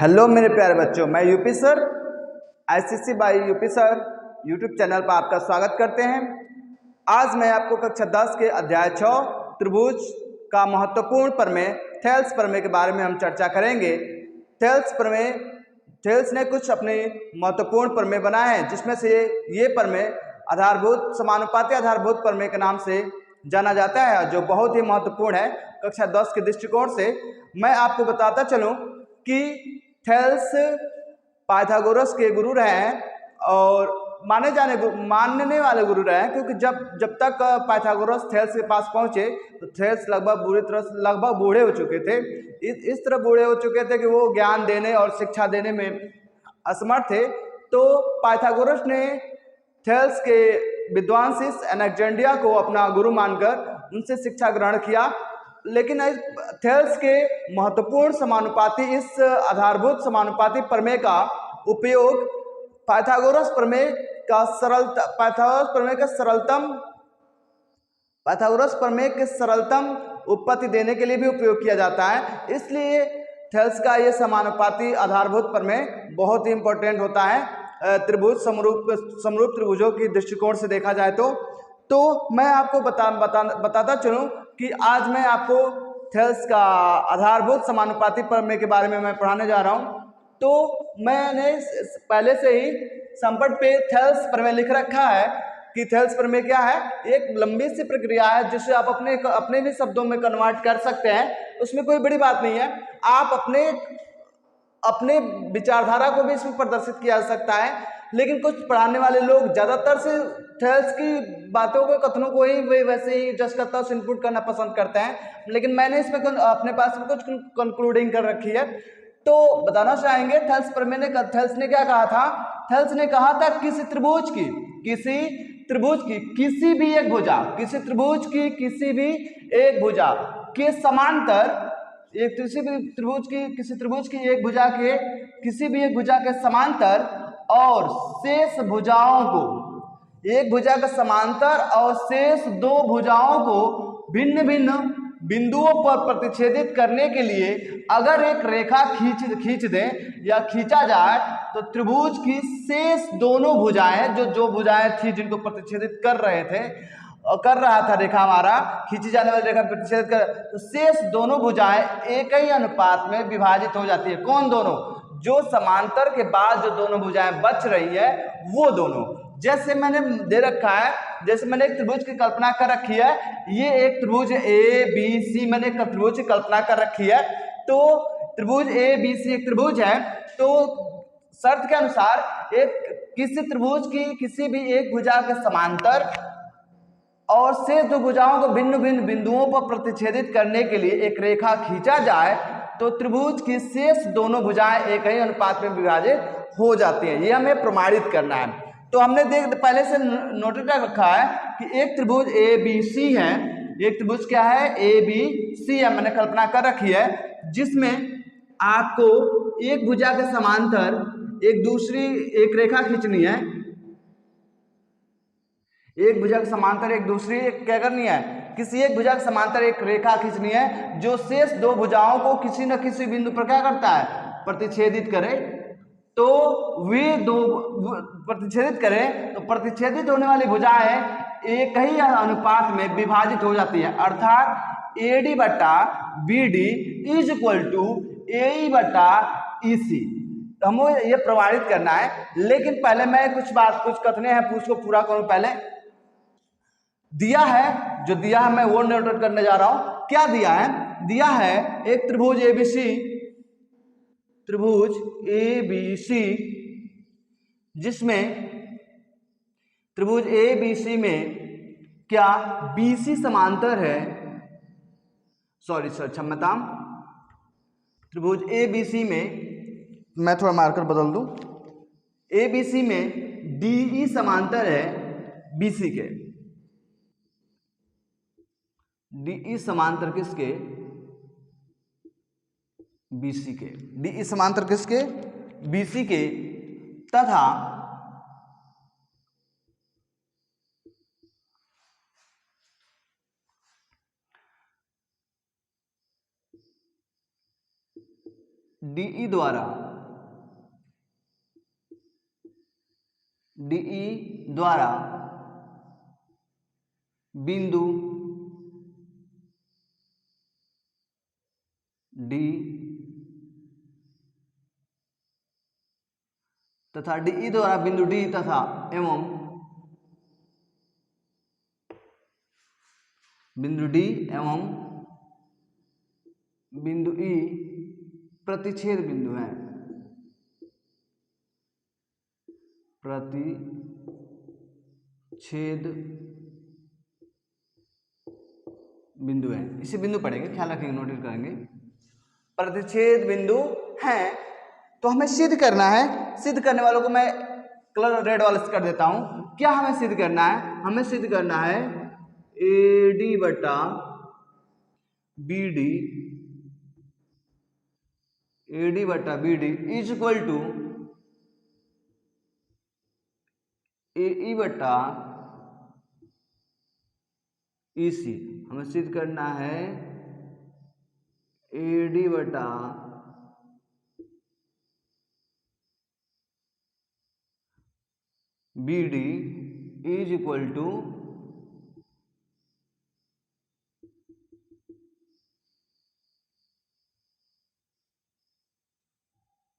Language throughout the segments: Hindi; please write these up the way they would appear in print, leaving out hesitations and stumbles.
हेलो मेरे प्यारे बच्चों, मैं UP sir ICC bye UP sir YouTube channel पर आपका स्वागत करते हैं। आज मैं आपको कक्षा 10 के अध्याय 6 त्रिभुज का महत्वपूर्ण प्रमेय थेल्स प्रमेय के बारे में हम चर्चा करेंगे। थेल्स ने कुछ अपने महत्वपूर्ण प्रमेय बनाए हैं, जिसमें से ये प्रमेय आधारभूत समानुपाती आधारभूत प्रमेय के नाम से जाना जाता है, जो बहुत ही महत्वपूर्ण है कक्षा 10 के दृष्टिकोण से। मैं आपको बताता चलूं कि थेल्स पाइथागोरस के गुरु रहे हैं और मानने वाले गुरु रहे हैं, क्योंकि जब तक पाइथागोरस थेल्स के पास पहुंचे तो थेल्स लगभग बूढ़े हो चुके थे। इस तरह बूढ़े हो चुके थे कि वो ज्ञान देने और शिक्षा देने में असमर्थ थे। तो पाइथागोरस ने थेल्स के विद्वान शिष्य एनेक्जेंडिया को अपना गुरु मानकर उनसे शिक्षा ग्रहण किया। लेकिन थेल्स के महत्वपूर्ण समानुपाती इस आधारभूत समानुपाती प्रमेय का उपयोग पाइथागोरस प्रमेय के सरलतम उत्पत्ति देने के लिए भी उपयोग किया जाता है। इसलिए थेल्स का ये समानुपाती आधारभूत प्रमेय बहुत ही इंपॉर्टेंट होता है त्रिभुज समरूप त्रिभुजों की दृष्टिकोण से देखा जाए तो मैं आपको बताता चलूं कि आज मैं आपको थेल्स का आधारभूत समानुपाती प्रमेय के बारे में मैं पढ़ाने जा रहा हूं। तो मैंने पहले से ही संपट पे थेल्स प्रमेय लिख रखा है कि थेल्स प्रमेय क्या है। एक लंबी सी प्रक्रिया है जिसे आप अपने भी शब्दों में कन्वर्ट कर सकते हैं, उसमें कोई बड़ी बात नहीं है। आप अपने विचारधारा को भी इसमें प्रदर्शित किया जा सकता है, लेकिन कुछ पढ़ाने वाले लोग ज़्यादातर से थेल्स की बातों को कथनों को ही वे वैसे ही जस्ट करता है इनपुट करना पसंद करते हैं। लेकिन मैंने इसमें अपने पास में कुछ कंक्लूडिंग कर रखी है, तो बताना चाहेंगे थेल्स प्रमेय ने थेल्स ने क्या कहा था। थेल्स ने कहा था किसी त्रिभुज की किसी भी एक भुजा के समांतर किसी त्रिभुज की एक भुजा के किसी भी एक भुजा के समांतर और शेष भुजाओं को एक भुजा के समांतर और शेष दो भुजाओं को भिन्न भिन्न बिंदुओं पर प्रतिच्छेदित करने के लिए अगर एक रेखा खींच दें या खींचा जाए तो त्रिभुज की शेष दोनों भुजाएं जो भुजाएं थी जिनको प्रतिच्छेदित कर रहा था रेखा हमारा खींची जाने वाली रेखा प्रतिच्छेदित कर, तो शेष दोनों भुजाएं एक ही अनुपात में विभाजित हो जाती है। कौन दोनों? जो समांतर के बाद जो दोनों भुजाएं बच रही है वो दोनों। जैसे मैंने दे रखा है, जैसे मैंने एक त्रिभुज की कल्पना कर रखी है, ये एक त्रिभुज ए बी सी मैंने एक त्रिभुज की कल्पना कर रखी है। तो त्रिभुज ए बी सी एक त्रिभुज है, तो शर्त के अनुसार किसी त्रिभुज की किसी भी एक भुजा के समांतर और शेष दो भुजाओं को भिन्न भिन्न बिंदुओं पर प्रतिच्छेदित करने के लिए एक रेखा खींचा जाए तो त्रिभुज की शेष दोनों भुजाएं एक ही अनुपात में विभाजित हो जाती हैं। ये हमें प्रमाणित करना है। तो हमने पहले से नोटेड कर रखा है कि एक त्रिभुज ए बी सी है। एक त्रिभुज क्या है? ए बी सी है, मैंने कल्पना कर रखी है, जिसमें आपको एक भुजा के समांतर एक रेखा खींचनी है। एक भुजा के समांतर क्या करनी है? किसी एक भुजा के समांतर एक रेखा खींचनी है जो शेष दो भुजाओं को किसी न किसी बिंदु पर क्या करता है? प्रतिच्छेदित करे। तो वे दो प्रतिच्छेदित करें तो प्रतिच्छेदित होने वाली भुजाएं एक ही अनुपात में विभाजित हो जाती है, अर्थात AD बटा BD is equal to AE बटा EC। हमें यह प्रमाणित करना है, लेकिन पहले मैं कुछ कथने हैं उसको पूरा करूं। पहले दिया है मैं वो नोट करने जा रहा हूं। क्या दिया है? दिया है एक त्रिभुज ABC जिसमें त्रिभुज ABC में क्या BC समांतर है? क्षमता। त्रिभुज ABC में मैं थोड़ा मार्कर बदल दूं। ABC में DE समांतर है BC के। DE समांतर किसके? BC के। DE समांतर किसके? BC के। तथा DE द्वारा DE द्वारा बिंदु D तथा DE द्वारा बिंदु D तथा एवं बिंदु D एवं बिंदु E प्रतिच्छेद बिंदु है, प्रतिच्छेद बिंदु है। इसे बिंदु पढ़ेंगे, ख्याल रखेंगे, नोटिस करेंगे। प्रतिच्छेद बिंदु हैं तो हमें सिद्ध करना है। सिद्ध करने वालों को मैं कलर रेड वाला कर देता हूं। क्या हमें सिद्ध करना है? हमें सिद्ध करना है AD बटा BD, AD बटा BD is equal to AE बटा EC। हमें सिद्ध करना है AD बटा BD is equal to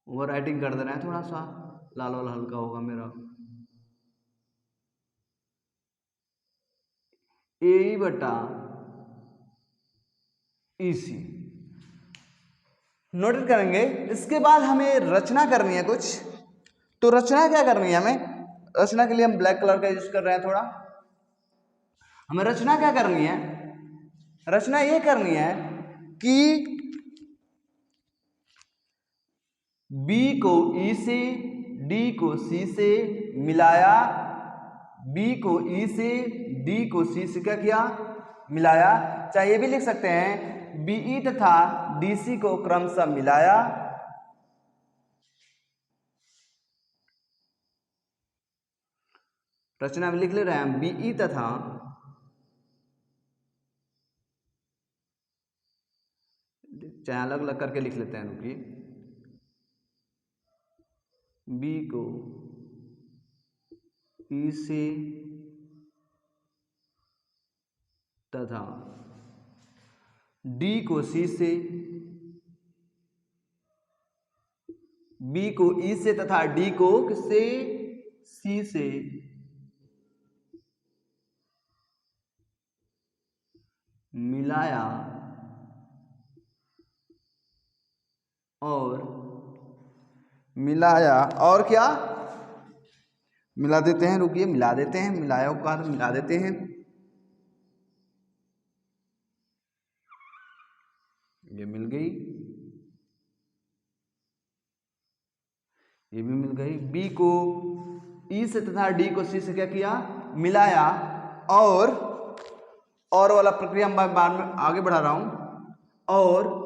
over writing कर देना है, थोड़ा सा लाल वाला हल्का होगा मेरा। AE बटा EC नोटिस करेंगे। इसके बाद हमें रचना करनी है कुछ। तो रचना क्या करनी है हमें? रचना के लिए हम ब्लैक कलर का यूज कर रहे हैं थोड़ा। हमें रचना क्या करनी है? रचना ये करनी है कि B को E से, D को C से मिलाया, B को E से, D को C से क्या किया? मिलाया। चाहे ये भी लिख सकते हैं BE तथा DC को क्रमशः मिलाया, रचना में लिख ले रहे हैं BE तथा चाहे अलग अलग करके लिख लेते हैं, रुकिए। B को E से तथा D को C से, B को E से तथा D को किससे? C से मिलाया और क्या मिला देते हैं, रुकिए, मिला देते हैं, मिलाया का मिला देते हैं। ये मिल गई, ये भी मिल गई। B को E से तथा D को C से क्या किया? मिलाया और वाला प्रक्रिया मैं बाद में आगे बढ़ा रहा हूं। और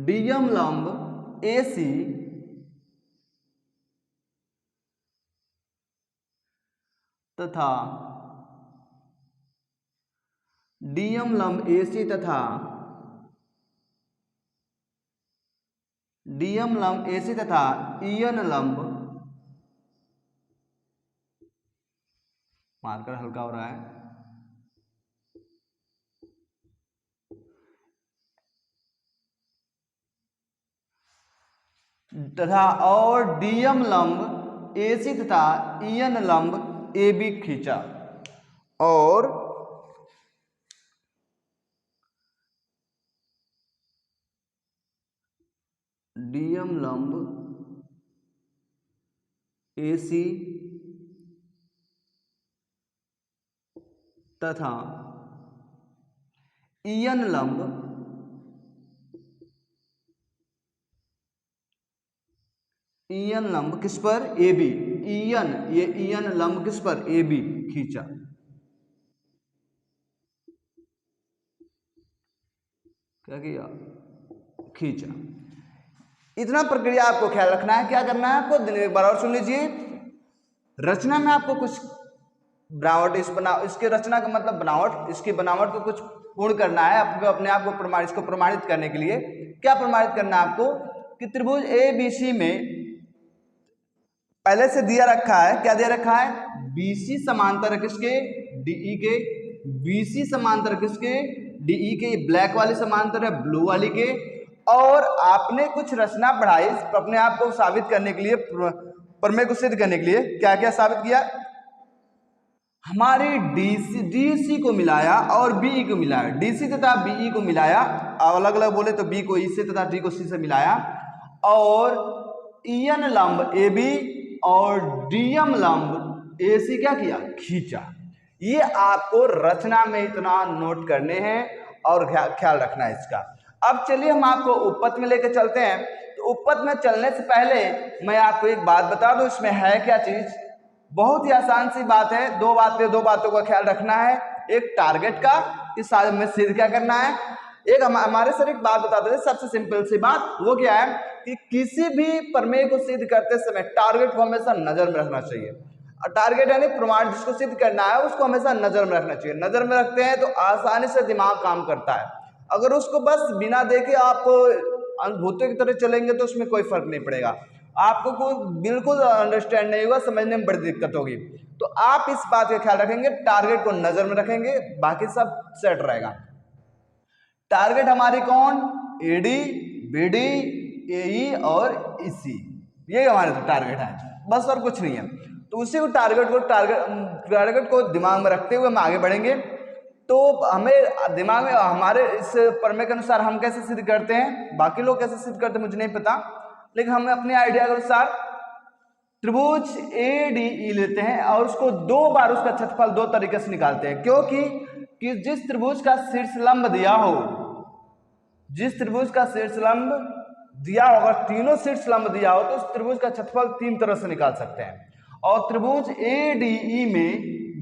डीएम लंब AC तथा डीएम लंब AC तथा डीएम लंब AC तथा EN लंब, मार्कर हल्का हो रहा है, तथा और डीएम लंब AC तथा EN लंब AB खींचा और डीएम लंब AC तथा EN लंब किस पर? AB। ये EN लंब किस पर? AB खींचा। क्या किया? खींचा। इतना प्रक्रिया आपको ख्याल रखना है। क्या करना है आपको? दिन एक बार और सुन लीजिए। रचना में आपको कुछ बनावट, इसके रचना का मतलब बनावट, इसकी बनावट को कुछ पूर्ण करना है आपको, अपने आप को इसको प्रमाणित करने के लिए क्या प्रमाणित करना है आपको कि त्रिभुज ABC में पहले से दिया रखा है, क्या दिया रखा है, BC समांतर है किसके, DE के, BC समांतर किसके, DE के, ब्लैक वाली समांतर है ब्लू वाली के। और आपने कुछ रचना पढ़ाई अपने आप को साबित करने के लिए, प्रमेय को सिद्ध करने के लिए क्या क्या साबित किया, हमारी DC को मिलाया और BE को मिलाया, DC तथा BE को मिलाया, अलग अलग बोले तो B को E से तथा D को C से मिलाया, और EN लंब AB और DM लंब AC क्या किया, खींचा। ये आपको रचना में इतना नोट करने हैं और ख्याल रखना है इसका। अब चलिए हम आपको उपपत्ति में लेकर चलते हैं। तो उपपत्ति में चलने से पहले मैं आपको एक बात बता दूं, इसमें है क्या चीज, बहुत ही आसान सी बात है। दो बातों का ख्याल रखना है, एक टारगेट का, इस साल में सिद्ध क्या करना है, एक हमारे सर एक बात बताते थे, सबसे सिंपल सी बात, वो क्या है कि किसी भी प्रमेय को सिद्ध करते समय टारगेट को हमेशा नजर में रखना चाहिए। और टारगेट यानी प्रमाण जिसको सिद्ध करना है उसको हमेशा नजर में रखना चाहिए। नजर में रखते हैं तो आसानी से दिमाग काम करता है। अगर उसको बस बिना देखे आप अनुभूति की तरह चलेंगे तो उसमें कोई फर्क नहीं पड़ेगा, आपको कोई बिल्कुल अंडरस्टैंड नहीं होगा, समझने में बड़ी दिक्कत होगी। तो आप इस बात का ख्याल रखेंगे, टारगेट को नजर में रखेंगे, बाकी सब सेट रहेगा। टारगेट हमारी कौन, AD, BD, AE और EC, ये हमारे टारगेट है, बस और कुछ नहीं है। तो उसी को टारगेट को दिमाग में रखते हुए हम आगे बढ़ेंगे। तो हमें दिमाग में हमारे इस प्रमेय के अनुसार हम कैसे सिद्ध करते हैं, बाकी लोग कैसे सिद्ध करते हैं मुझे नहीं पता, लेकिन हमें अपने आइडिया के अनुसार त्रिभुज ADE लेते हैं और उसको दो बार उसका क्षेत्रफल दो तरीके से निकालते हैं। क्योंकि कि जिस त्रिभुज का शीर्ष लंब दिया हो, जिस त्रिभुज का शीर्ष लंब दिया हो, अगर तीनों शीर्ष लंब दिया हो तो उस त्रिभुज का क्षेत्रफल तीन तरह से निकाल सकते हैं। और त्रिभुज ADE में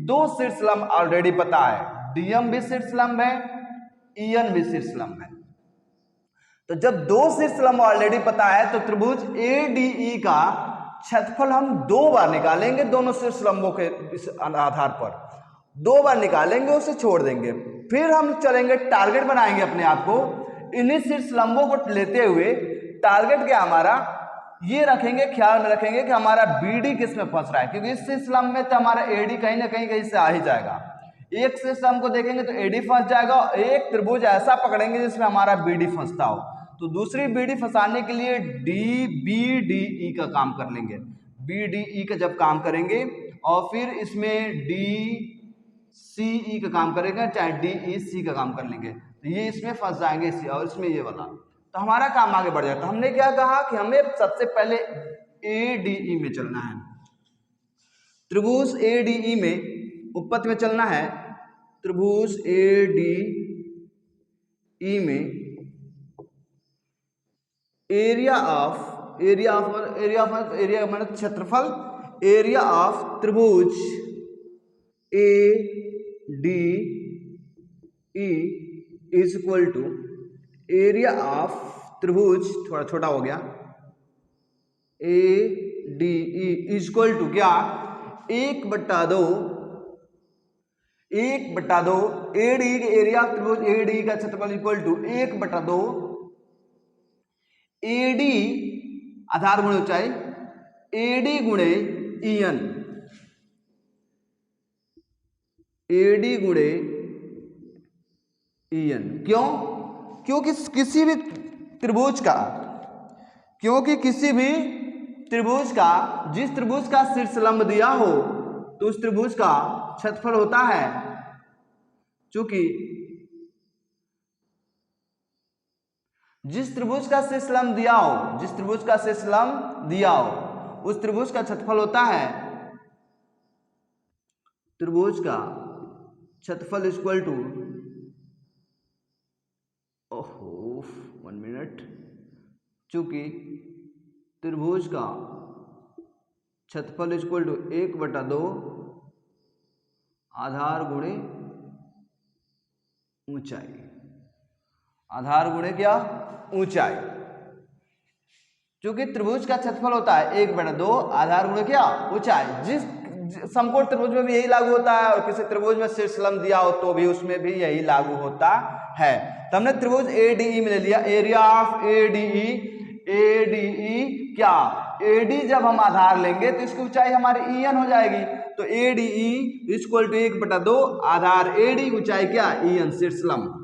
दो शीर्ष लंब ऑलरेडी पता है, DM भी शीर्ष लंब है, EN भी शीर्ष लंब है। तो जब दो शीर्ष लंब ऑलरेडी पता है तो त्रिभुज ADE का क्षेत्रफल हम दो बार निकालेंगे, दोनों शीर्ष लंबों के आधार पर दो बार निकालेंगे, उसे छोड़ देंगे। फिर हम चलेंगे, टारगेट बनाएंगे अपने आप को, इन्हीं शीर्ष लंबों को लेते हुए टारगेट क्या हमारा ये रखेंगे, ख्याल में रखेंगे कि हमारा BD किस में फंस रहा है, क्योंकि इस शीर्ष लंब में तो हमारा AD कहीं ना कहीं से आ ही जाएगा। एक शीर्ष लंब को देखेंगे तो AD फंस जाएगा, एक त्रिभुज ऐसा पकड़ेंगे जिसमें हमारा BD फंसता हो, तो दूसरी BD फंसाने के लिए BDE का काम कर लेंगे। BDE का जब काम करेंगे और फिर इसमें DCE का काम करेंगे, चाहे DEC का काम कर लेंगे, तो ये इसमें फंस जाएंगे इसी, और इसमें ये वाला, तो हमारा काम आगे बढ़ जाता है। हमने क्या कहा कि हमें सबसे पहले ADE में चलना है, त्रिभुज ADE में उपपत्ति में चलना है। त्रिभुज ADE में एरिया मतलब क्षेत्रफल, एरिया ऑफ त्रिभुज ADE is equal to area of त्रिभुज, थोड़ा छोटा हो गया, ADE इज इक्वल टू क्या, 1/2 ADE के एरिया ऑफ त्रिभुज ADE का क्षेत्रफल इक्वल टू 1/2 AD आधार गुणे ऊंचाई, AD गुणे EN, AD गुणे EN। क्यों? क्योंकि किसी भी त्रिभुज का, जिस त्रिभुज का शीर्ष लंब दिया हो तो उस त्रिभुज का क्षेत्रफल होता है, चूंकि जिस त्रिभुज का शीर्ष लंब दिया हो, उस त्रिभुज का क्षेत्रफल होता है, त्रिभुज का क्षेत्रफल इक्वल टू, ओहो 1 मिनट, चूंकि त्रिभुज का क्षेत्रफल इक्वल टू 1/2 आधार गुणे ऊंचाई, आधार गुणे क्या, ऊंचाई। चूंकि त्रिभुज का क्षेत्रफल होता है 1/2 आधार गुणे क्या, ऊंचाई। समकोण त्रिभुज में भी यही लागू होता है और किसी त्रिभुज में शीर्ष लंब दिया हो तो भी उसमें भी यही लागू होता है। तो हमने त्रिभुज ADE में ले लिया, एरिया ऑफ ADE क्या, AD जब हम आधार लेंगे तो इसकी ऊंचाई हमारी EN हो जाएगी। तो ADE इक्वल टू 1/2 आधार AD, ऊंचाई क्या, EN शीर्ष लंब।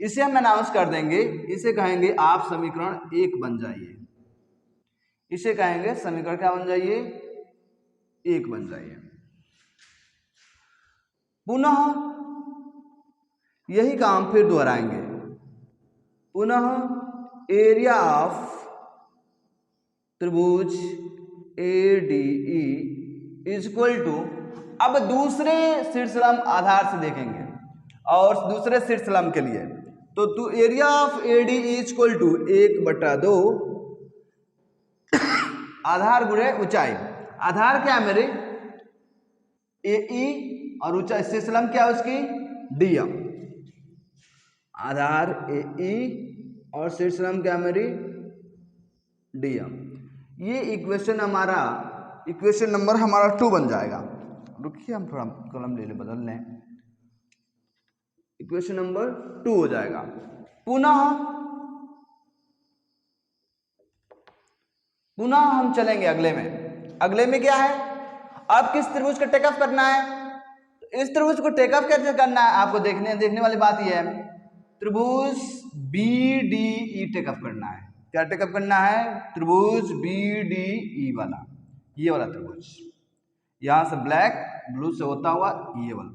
इसे हम अनाउंस कर देंगे, इसे कहेंगे आप समीकरण 1 बन जाइए, इसे कहेंगे समीकरण क्या बन जाइए, 1 बन जाइए। पुनः यही काम फिर दोहराएंगे, पुनः एरिया ऑफ त्रिभुज ADE इक्वल टू, अब दूसरे शीर्षलंब आधार से देखेंगे और दूसरे शीर्षलंब के लिए तो area of ADE equal to 1/2 आधार गुणे ऊंचाई। आधार क्या है मेरे, AE और ऊंचाई शीर्षलंब क्या है उसकी, DM। आधार AE और शीर्षलंब क्या मेरी, DM। ये इक्वेशन हमारा, इक्वेशन नंबर हमारा 2 बन जाएगा। रुकिए हम थोड़ा कलम ले ले, बदल लें, इक्वेशन नंबर 2 हो जाएगा। पुनः हम चलेंगे अगले में। अगले में क्या है, अब किस त्रिभुज को टेकअप करना है, इस त्रिभुज को टेकअप कैसे करना है आपको देखने वाली बात यह है, त्रिभुज BDE टेकअप करना है। क्या टेकअप करना है, त्रिभुज BDE वाला, ये वाला त्रिभुज, यहां से ब्लैक ब्लू से होता हुआ ये वाला,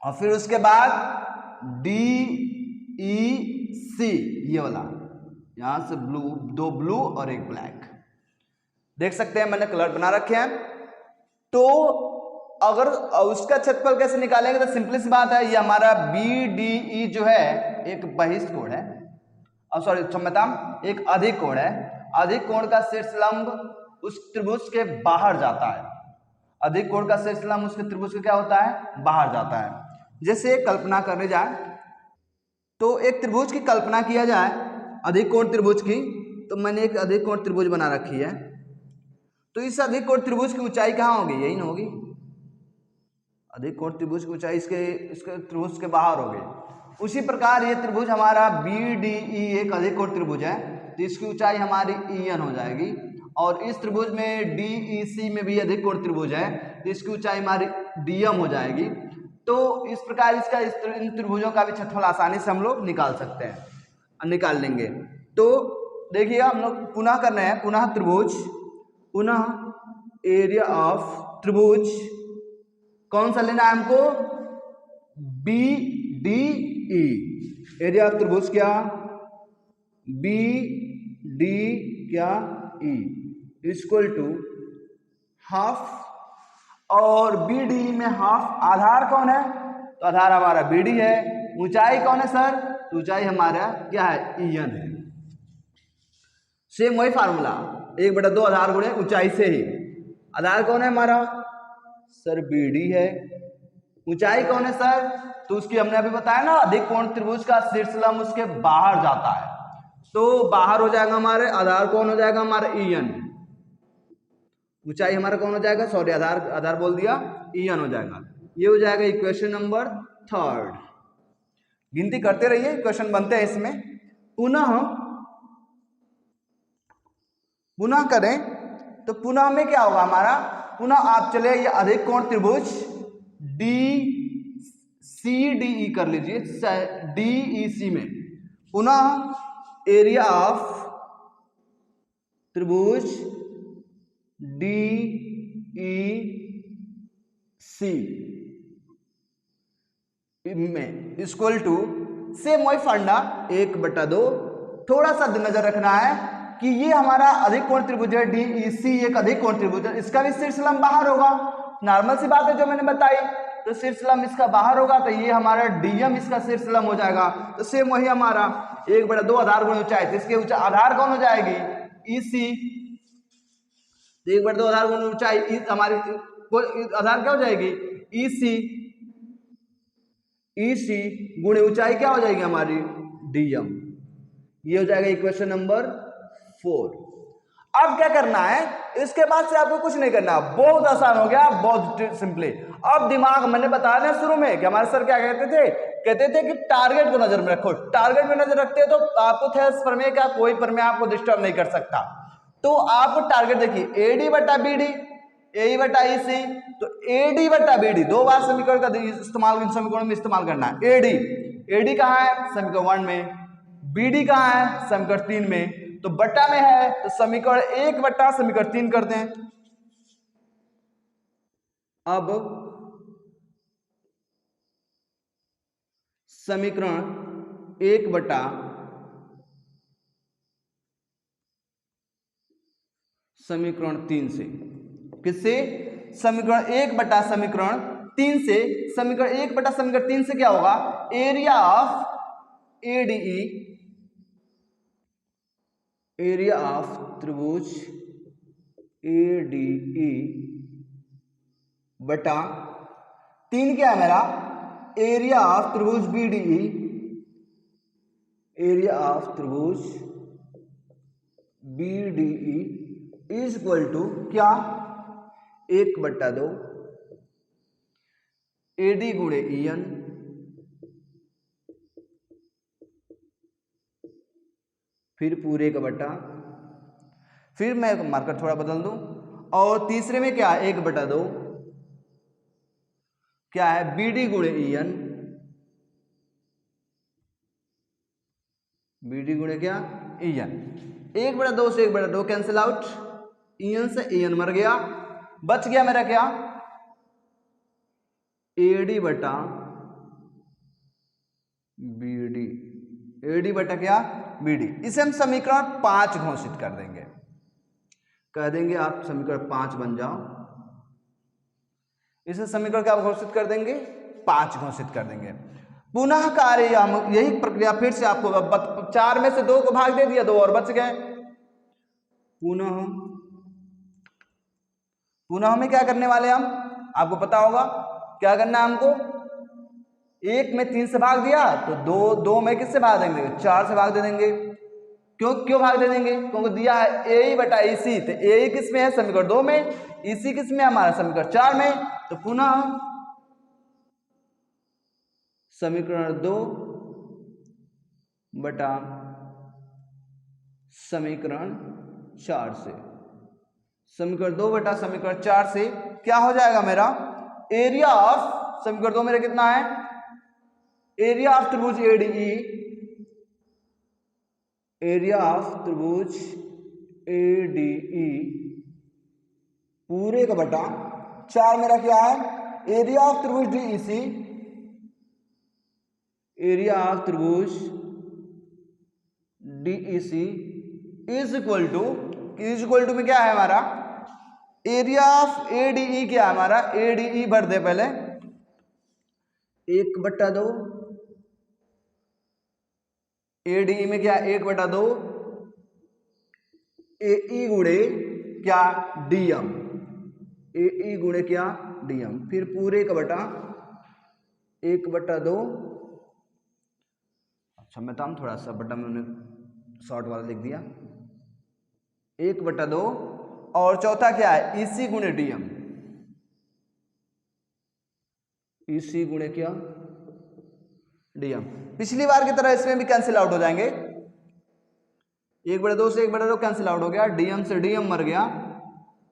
और फिर उसके बाद DEC ये वाला, यहां से ब्लू, 2 ब्लू और 1 ब्लैक, देख सकते हैं मैंने कलर बना रखे हैं। तो अगर उसका क्षेत्रफल कैसे निकालेंगे, तो सिंपली सी बात है, ये हमारा BDE जो है एक बहिष्ठ कोण है, और सॉरी क्षमता एक अधिक कोण है। अधिक कोण का शीर्ष लंब उस त्रिभुज के बाहर जाता है, अधिक कोण का शीर्ष लंब उसके त्रिभुज के क्या होता है, बाहर जाता है। जैसे कल्पना करने जाए तो एक त्रिभुज की कल्पना किया जाए, अधिक कोण त्रिभुज की, तो मैंने एक अधिक कोण त्रिभुज बना रखी है। तो इस अधिक कोण त्रिभुज की ऊंचाई कहाँ होगी, यही ना होगी, अधिक कोण त्रिभुज की ऊंचाई इसके त्रिभुज के बाहर होगी। उसी प्रकार ये त्रिभुज हमारा BDE एक अधिक कोण त्रिभुज है, तो इसकी ऊंचाई हमारी EN हो जाएगी। और इस त्रिभुज में DEC में भी अधिक कोण त्रिभुज है, तो इसकी ऊंचाई हमारी DM हो जाएगी। तो इस प्रकार इसका इन त्रिभुजों का भी क्षेत्रफल आसानी से हम लोग निकाल सकते हैं, निकाल लेंगे। तो देखिए हम लोग पुनः कर रहे हैं, पुनः त्रिभुज, पुनः एरिया ऑफ त्रिभुज कौन सा लेना है हमको, BDE, एरिया ऑफ त्रिभुज क्या, BD क्या E इक्वल टू हाफ, और BDE में हाफ। आधार कौन है, तो आधार हमारा BD है। ऊंचाई कौन है सर, तो ऊंचाई हमारा क्या है, EN है। सेम वही फार्मूला, 1/2 आधार गुणे ऊंचाई से ही। आधार कौन है हमारा सर, BD है। ऊंचाई कौन है सर, तो उसकी हमने अभी बताया ना, अधिक कोण त्रिभुज का शीर्ष लंब उसके बाहर जाता है, तो बाहर हो जाएगा हमारे, आधार कौन हो जाएगा हमारा EN। ऊंचाई हमारा कौन हो जाएगा, सॉरी आधार बोल दिया, EN हो जाएगा। ये हो जाएगा इक्वेशन नंबर 3। गिनती करते रहिए, क्वेश्चन बनते हैं इसमें। पुनः करें तो पुनः में क्या होगा हमारा, पुनः आप चले ये अधिक कोण त्रिभुज DCDE कर लीजिए, DEC में पुनः एरिया ऑफ त्रिभुज DEC में इक्वल टू सेम वही फंडा 1/2। थोड़ा सा नजर रखना है कि ये हमारा अधिक कोण त्रिभुज है, DEC एक अधिक कोण त्रिभुज है, इसका भी शीर्ष लंब बाहर होगा। नॉर्मल सी बात है जो मैंने बताई, तो शीर्ष लंब इसका बाहर होगा, तो ये हमारा DM इसका शीर्ष लंब हो जाएगा। तो सेम वही हमारा 1/2 आधार गुणे ऊंचाई, तो इसके ऊंचाई आधार कौन हो जाएगी, EC। 1/2 आधार गुणे ऊंचाई हमारी आधार क्या हो जाएगी, EC गुणे ऊंचाई क्या हो जाएगी हमारी, DM। ये हो जाएगा इक्वेशन नंबर 4। अब क्या करना है, इसके बाद से आपको कुछ नहीं करना, बहुत आसान हो गया, बहुत सिंपली। अब दिमाग, मैंने बताया ना शुरू में कि हमारे सर क्या कहते थे कि टारगेट को नजर में रखो। टारगेट में नजर रखते हैं तो आपको थेल्स प्रमेय का कोई प्रमेय आपको डिस्टर्ब नहीं कर सकता। तो आपको टारगेट देखिए, एडी बटा बीडी, ए बटा ई सी, तो एडी बटा बीडी दो बार समीकरण का इस्तेमाल इन समीकरणों में इस्तेमाल करना है। एडी, एडी कहाँ है, समीकरण 1 में, बीडी कहाँ है, समीकरण 3 में, तो बटा में है तो समीकरण 1 बटा समीकरण 3 करते हैं। अब समीकरण 1 बटा समीकरण 3 से, किससे, समीकरण 1 बटा समीकरण 3 से, समीकरण 1 बटा समीकरण 3 से क्या होगा, area of ADE, area of त्रिभुज एडीई बटा 3 क्या है मेरा, एरिया ऑफ त्रिभुज बीडीई, एरिया ऑफ त्रिभुज बीडीई इज इक्वल टू क्या, 1 बटा 2 एडी गुणे ईएन फिर पूरे का बटा, फिर मैं मार्कर थोड़ा बदल दूं, और तीसरे में क्या है, 1 बटा 2 क्या है, बीडी गुणे ईएन, बीडी गुणे क्या, ईएन। 1 बटा 2 से 1 बटा 2 कैंसिल आउट, ईएन से ईएन मर गया, बच गया मेरा क्या, एडी बटा बीडी, एडी बटा क्या, बीडी। इसे हम समीकरण 5 घोषित कर देंगे, कह देंगे आप समीकरण 5 बन जाओ। इसे समीकरण क्या घोषित कर देंगे, 5 घोषित कर देंगे। पुनः कार्य, हम यही प्रक्रिया फिर से आपको, 4 में से 2 को भाग दे दिया, 2 और बच गए। पुनः हमें क्या करने वाले, हम आपको पता होगा क्या करना है हमको, 1 में 3 से भाग दिया तो 2 में किससे भाग देंगे, 4 से भाग दे देंगे। क्यों भाग दे देंगे, क्योंकि दिया है ए बटा ई सी, तो ए किस में है, समीकरण 2 में, इसी किस में हमारा, समीकरण 4 में, तो पुनः समीकरण 2 बटा समीकरण 4 से, समीकरण 2 बटा समीकरण 4 से क्या हो जाएगा मेरा, एरिया ऑफ समीकरण 2 मेरा कितना है, एरिया ऑफ त्रिभुज एडीई, एरिया ऑफ त्रिभुज एडीई पूरे का बटा 4 मेरा क्या है, एरिया ऑफ त्रिभुज डीईसी, एरिया ऑफ त्रिभुज डीईसी इज इक्वल टू में क्या है हमारा, एरिया ऑफ एडीई क्या है हमारा, एडीई भर दे पहले, 1 बटा 2, एडीई में क्या, 1 बटा 2 एई गुणे क्या, डीएम, एई गुणे क्या, डीएम, फिर पूरे का बटा 1 बटा 2, अच्छा मैं तो थोड़ा सा बटा मैंने शॉर्ट वाला लिख दिया, 1 बटा 2, और चौथा क्या है, ईसी गुणे डीएम, ईसी गुणे क्या, डीएम। पिछली बार की तरह इसमें भी कैंसिल आउट हो जाएंगे, 1 बटा 2 से 1 बटा 2 कैंसिल आउट हो गया, डीएम से डीएम मर गया,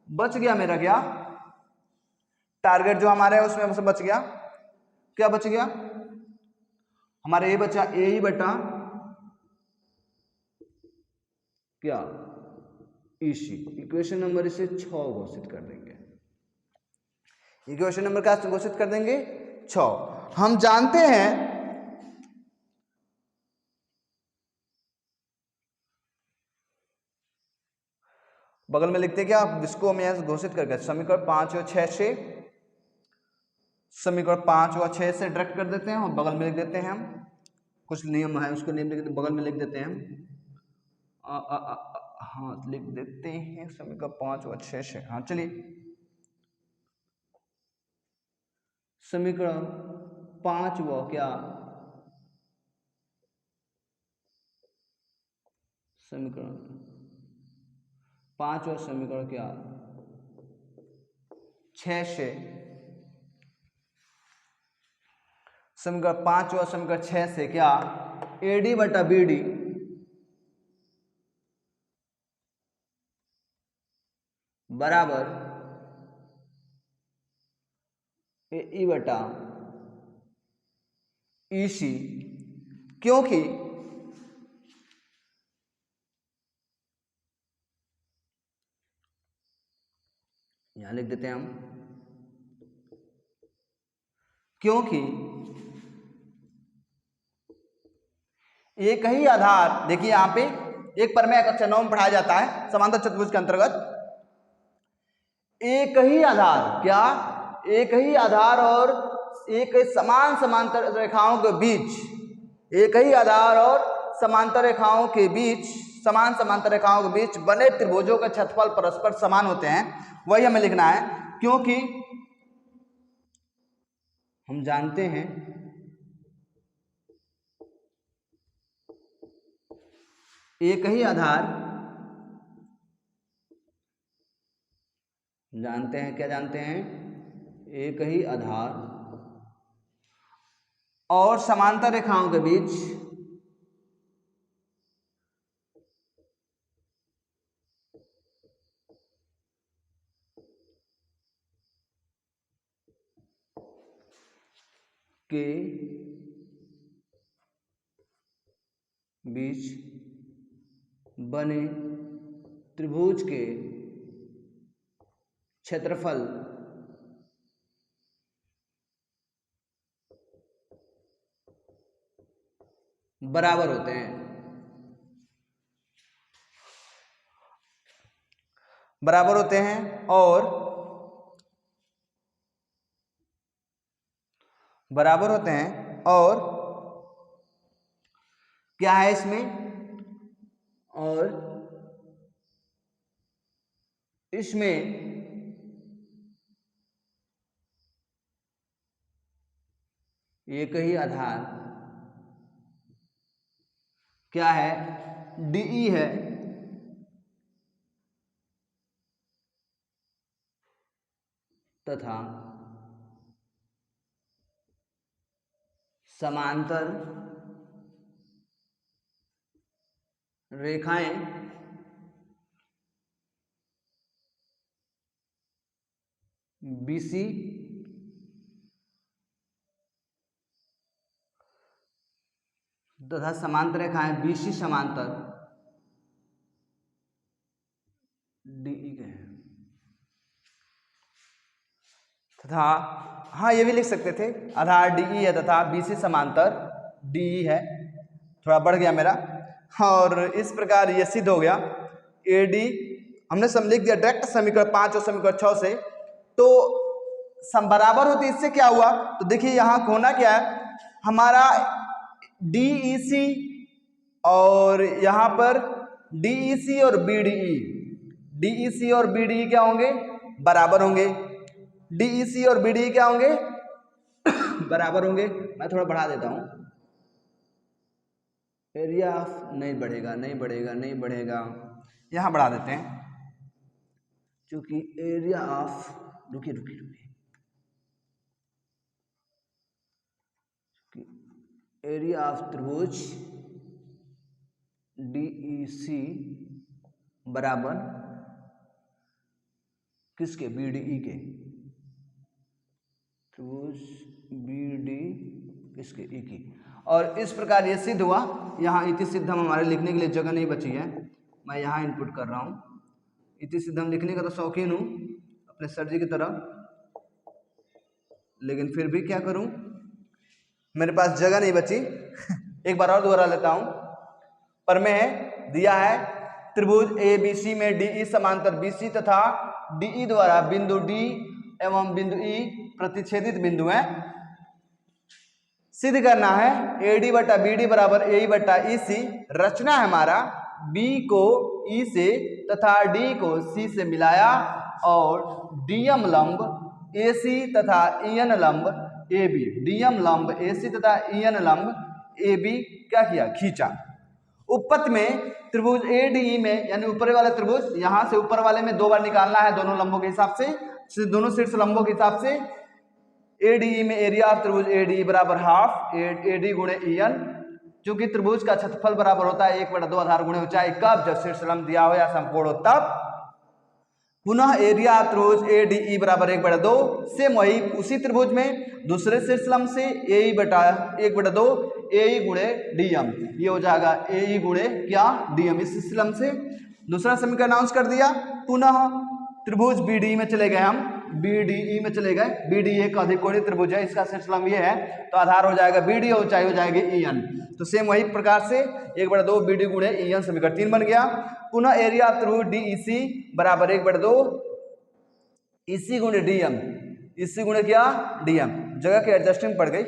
बच गया मेरा क्या, टारगेट जो हमारे है उसमें से बच गया, क्या बच गया हमारे, ए बचा ए ही बटा क्या, ईसी। इक्वेशन नंबर इसे 6 घोषित कर देंगे, इक्वेशन नंबर क्या घोषित कर देंगे, 6। हम जानते हैं बगल में लिखते क्या, जिसको हम यहां घोषित करके समीकरण 5 और 6 से, समीकरण 5 और 6 से डायरेक्ट कर देते हैं और बगल में लिख देते हैं हम, कुछ नियम है उसको नियम लिख बगल में लिख देते हैं हम, हाँ लिख देते हैं समीकरण 5 और 6 से, हाँ चलिए समीकरण 5 व क्या, समीकरण पांचवा समीकरण क्या 6 से समीकरण पांचवा समीकरण 6 से क्या AD बटा BD बराबर AE बटा EC, क्योंकि यहां लिख देते हैं हम, क्योंकि एक ही आधार, देखिए यहां पे एक प्रमेय कक्षा 9 में पढ़ाया जाता है समांतर चतुर्भुज के अंतर्गत, एक ही आधार, क्या एक ही आधार और एक समान समांतर रेखाओं के बीच, एक ही आधार और समांतर रेखाओं के बीच, समान समांतर रेखाओं के बीच बने त्रिभुजों के क्षेत्रफल परस्पर समान होते हैं, वही हमें लिखना है। क्योंकि हम जानते हैं एक ही आधार, जानते हैं क्या जानते हैं, एक ही आधार और समांतर रेखाओं के बीच के बीच बने त्रिभुज के क्षेत्रफल बराबर होते हैं, बराबर होते हैं और बराबर होते हैं और क्या है इसमें, और इसमें एक ही आधार क्या है DE है तथा समांतर रेखाएं BC तथा समांतर रेखाएं BC समांतर DE के हैं तथा, हाँ ये भी लिख सकते थे, आधार DE है तथा BC समांतर DE है, थोड़ा बढ़ गया मेरा, और इस प्रकार ये सिद्ध हो गया AD, हमने लिख दिया डायरेक्ट समीकरण 5 और समीकरण 6 से, तो सम बराबर होती, इससे क्या हुआ, तो देखिए यहाँ होना क्या है, हमारा DEC और यहाँ पर DEC और BDE, DEC और BDE क्या होंगे, बराबर होंगे, DEC और BDE क्या होंगे बराबर होंगे। मैं थोड़ा बढ़ा देता हूं, एरिया ऑफ नहीं बढ़ेगा नहीं बढ़ेगा नहीं बढ़ेगा, यहां बढ़ा देते हैं, क्योंकि एरिया ऑफ, रुकिए रुकिए रुकिए, एरिया ऑफ त्रिभुज DEC बराबर किसके, BDE के, त्रिभुज BD किसके, E की, और इस प्रकार ये सिद्ध हुआ। यहाँ इति सिद्धम हमारे लिखने के लिए जगह नहीं बची है, मैं यहाँ इनपुट कर रहा हूँ, इति सिद्धम लिखने का तो शौकीन हूँ अपने सर जी की तरह, लेकिन फिर भी क्या करूँ, मेरे पास जगह नहीं बची एक बार और दोहरा लेता हूँ, प्रमेय दिया है त्रिभुज ABC में DE समांतर BC तथा DE द्वारा बिंदु D एवं बिंदु E प्रतिच्छेदित बिंदु हैं, सिद्ध करना है AD बटा BD बराबर AE बटा EC, रचना है हमारा B को E से तथा D को C से मिलाया और DM लंब AC तथा EN लंब AB, DM लंब AC तथा EN लंब AB क्या किया, खींचा, उपपत्ति में त्रिभुज ADE में यानी ऊपर वाले त्रिभुज यहाँ से ऊपर वाले में 2 बार निकालना है दोनों लंबों के हिसाब से, दोनों शीर्ष लंबों के हिसाब से। ADE में एरिया ऑफ त्रिभुज ADE बराबर हाफ AD गुणे EN, क्योंकि त्रिभुज का क्षेत्रफल बराबर होता है 1/2 आधार गुणे ऊंचाई, कब? जब शीर्ष लंब दिया हो या समकोण हो तब। पुनः एरिया ऑफ त्रिभुज ADE बराबर 1/2, सेम वही उसी त्रिभुज में दूसरे शीर्ष लंब से AE बटा 1/2 AE गुणे DM, ये हो जाएगा AE गुणे क्या DM, इस शीर्ष लंब से दूसरा समीकरण अनाउंस कर दिया। पुनः त्रिभुज BDE में चले गए हम, BDE में चले गए, BDE एक अधिकोणीय त्रिभुज है, इसका शीर्ष लंब ये है, तो आधार हो जाएगा BD और ऊंचाई हो जाएगी EN। तो सेम वही प्रकार से 1/2 BD गुणे EN समीकरण 3 बन गया। पुनः एरिया ऑफ त्रिभुज DEC बराबर 1/2 EC गुणे DM, EC गुणे क्या DM, जगह की एडजस्टिंग पड़ गई,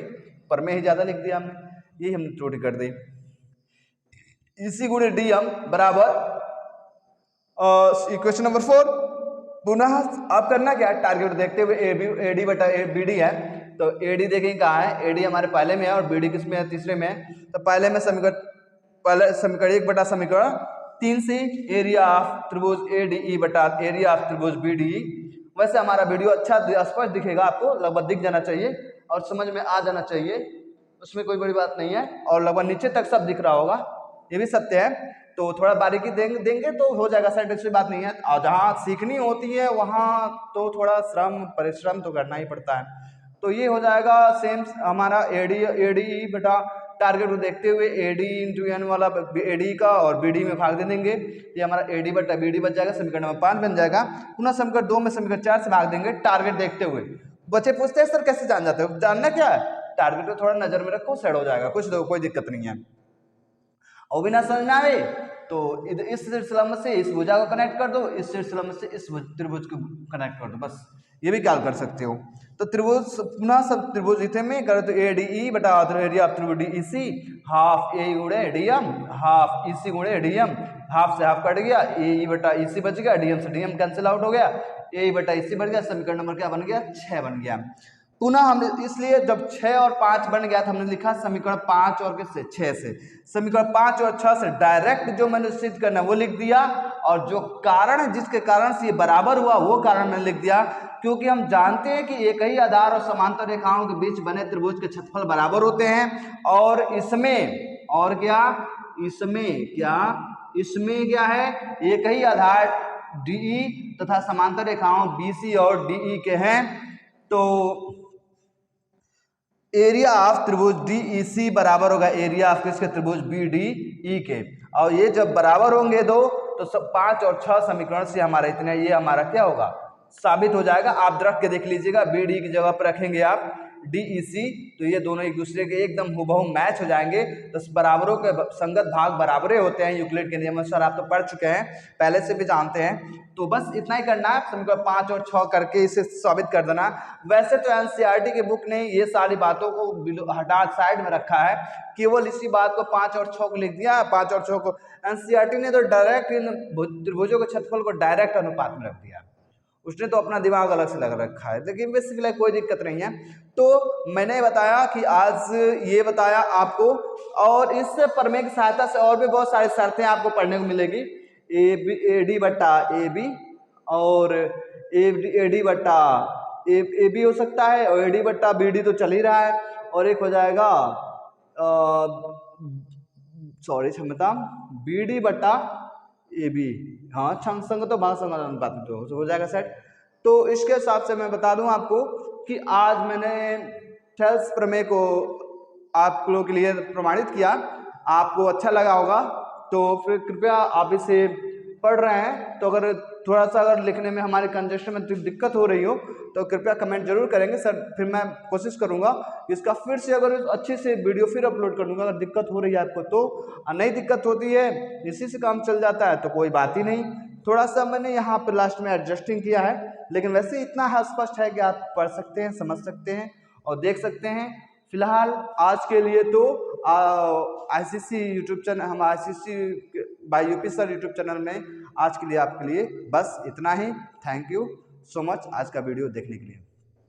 पर में ही ज्यादा लिख दिया हमने, यही हमने त्रुटि कर दी। EC गुणे DM बराबर इक्वेशन नंबर 4। पुनः आप करना क्या, टारगेट देखते हुए AD बटा BD है, तो AD देखेंगे कहाँ है, AD हमारे पहले में है और BD किस में है, तीसरे में है। तो पहले में समीकरण 1 बटा समीकरण 3 से एरिया ऑफ त्रिभुज ADE बटा एरिया ऑफ त्रिभुज BDE। वैसे हमारा वीडियो अच्छा स्पष्ट दिखेगा, आपको लगभग दिख जाना चाहिए और समझ में आ जाना चाहिए, उसमें कोई बड़ी बात नहीं है, और लगभग नीचे तक सब दिख रहा होगा, ये भी सत्य है। तो थोड़ा बारीकी देंगे तो हो जाएगा सेट, ऐसी बात नहीं है। और जहाँ सीखनी होती है वहाँ तो थोड़ा परिश्रम तो करना ही पड़ता है। तो ये हो जाएगा सेम हमारा ADE बटा टारगेट को देखते हुए AD इंटू एन वाला AD का और BD में भाग दे देंगे, ये हमारा AD बटा BD बच जाएगा, समीकरण नंबर 5 बन जाएगा। पुनः समीकरण 2 में समीकरण 4 से भाग देंगे टारगेट देखते हुए। बच्चे पूछते हैं सर कैसे जान जाते हो, जानना क्या है, टारगेट को थोड़ा नजर में रखो, सेट हो जाएगा, कुछ दो कोई दिक्कत नहीं है। और बिना समझना आए तो इस शीर्ष लंब से इस भुजा को कनेक्ट कर दो, इस शीर्ष लंब से इस त्रिभुज को कनेक्ट कर दो, बस ये भी क्या कर सकते हो। तो त्रिभुज पुनः सब त्रिभुज इथे में करो तो ADE बटा एरिया ऑफ त्रिभुज DEC हाफ AE गुणे DM हाफ EC गुणे DM, हाफ से हाफ कट गया, AE बटा EC बच गया, DM से DM कैंसिल आउट हो गया, AE बटा EC बच गया, समीकरण नंबर क्या बन गया 6 बन गया। पुनः हम इसलिए जब 6 और 5 बन गया तो हमने लिखा समीकरण 5 और किससे 6 से, समीकरण 5 और 6 से डायरेक्ट जो मैंने सिद्ध करना वो लिख दिया, और जो कारण है जिसके कारण से ये बराबर हुआ वो कारण मैंने लिख दिया, क्योंकि हम जानते हैं कि एक ही आधार और समांतर रेखाओं के बीच बने त्रिभुज के क्षेत्रफल बराबर होते हैं, और इसमें और क्या इसमें क्या है, एक ही आधार DE तथा समांतर रेखाओं BC और DE के हैं। तो एरिया ऑफ त्रिभुज DEC बराबर होगा एरिया ऑफ किसके त्रिभुज BDE के, और ये जब बराबर होंगे दो तो सब 5 और 6 समीकरण से हमारा इतना ये हमारा क्या होगा साबित हो जाएगा। आप रख के देख लीजिएगा, BD की जगह पर रखेंगे आप DEC, तो ये दोनों एक दूसरे के एकदम हुबहू मैच हो जाएंगे। तो बराबरों के संगत भाग बराबरे होते हैं, यूक्लिड के नियम अनुसार आप तो पढ़ चुके हैं, पहले से भी जानते हैं। तो बस इतना ही करना है, समीकरण 5 और 6 करके इसे साबित कर देना। वैसे तो NCERT की बुक ने ये सारी बातों को हटा साइड में रखा है, केवल इसी बात को 5 और 6 को लिख दिया। 5 और 6 को NCERT ने तो डायरेक्ट इन त्रिभुजों के क्षेत्रफल को डायरेक्ट अनुपात में रख दिया, उसने तो अपना दिमाग अलग से लग रखा है, लेकिन बेसिकली कोई दिक्कत नहीं है। तो मैंने बताया कि आज ये बताया आपको, और इस प्रमेय की सहायता से और भी बहुत सारी शर्तें आपको पढ़ने को मिलेगी। AD बटा AB और AD बटा AB हो सकता है, और AD बटा BD तो चल ही रहा है, और एक हो जाएगा क्षमता BD बटा AB, हाँ संग तो भाग संगत तो हो जाएगा सेट। तो इसके हिसाब से मैं बता दूं आपको कि आज मैंने थेल्स प्रमेय को आप लोगों के लिए प्रमाणित किया, आपको अच्छा लगा होगा, तो फिर कृपया आप इसे पढ़ रहे हैं तो अगर थोड़ा सा अगर लिखने में हमारे कंजेशन में दिक्कत हो रही हो तो कृपया कमेंट जरूर करेंगे सर, फिर मैं कोशिश करूंगा इसका फिर से अगर अच्छे से वीडियो फिर अपलोड कर दूंगा। अगर दिक्कत हो रही है आपको तो, नहीं दिक्कत होती है इसी से काम चल जाता है तो कोई बात ही नहीं। थोड़ा सा मैंने यहाँ पर लास्ट में एडजस्टिंग किया है, लेकिन वैसे इतना स्पष्ट है कि आप पढ़ सकते हैं, समझ सकते हैं और देख सकते हैं। फिलहाल आज के लिए तो ICC यूट्यूब चैनल, हम ICC bye UP sir YouTube channel में आज के लिए आपके लिए बस इतना ही। थैंक यू सो मच आज का वीडियो देखने के लिए।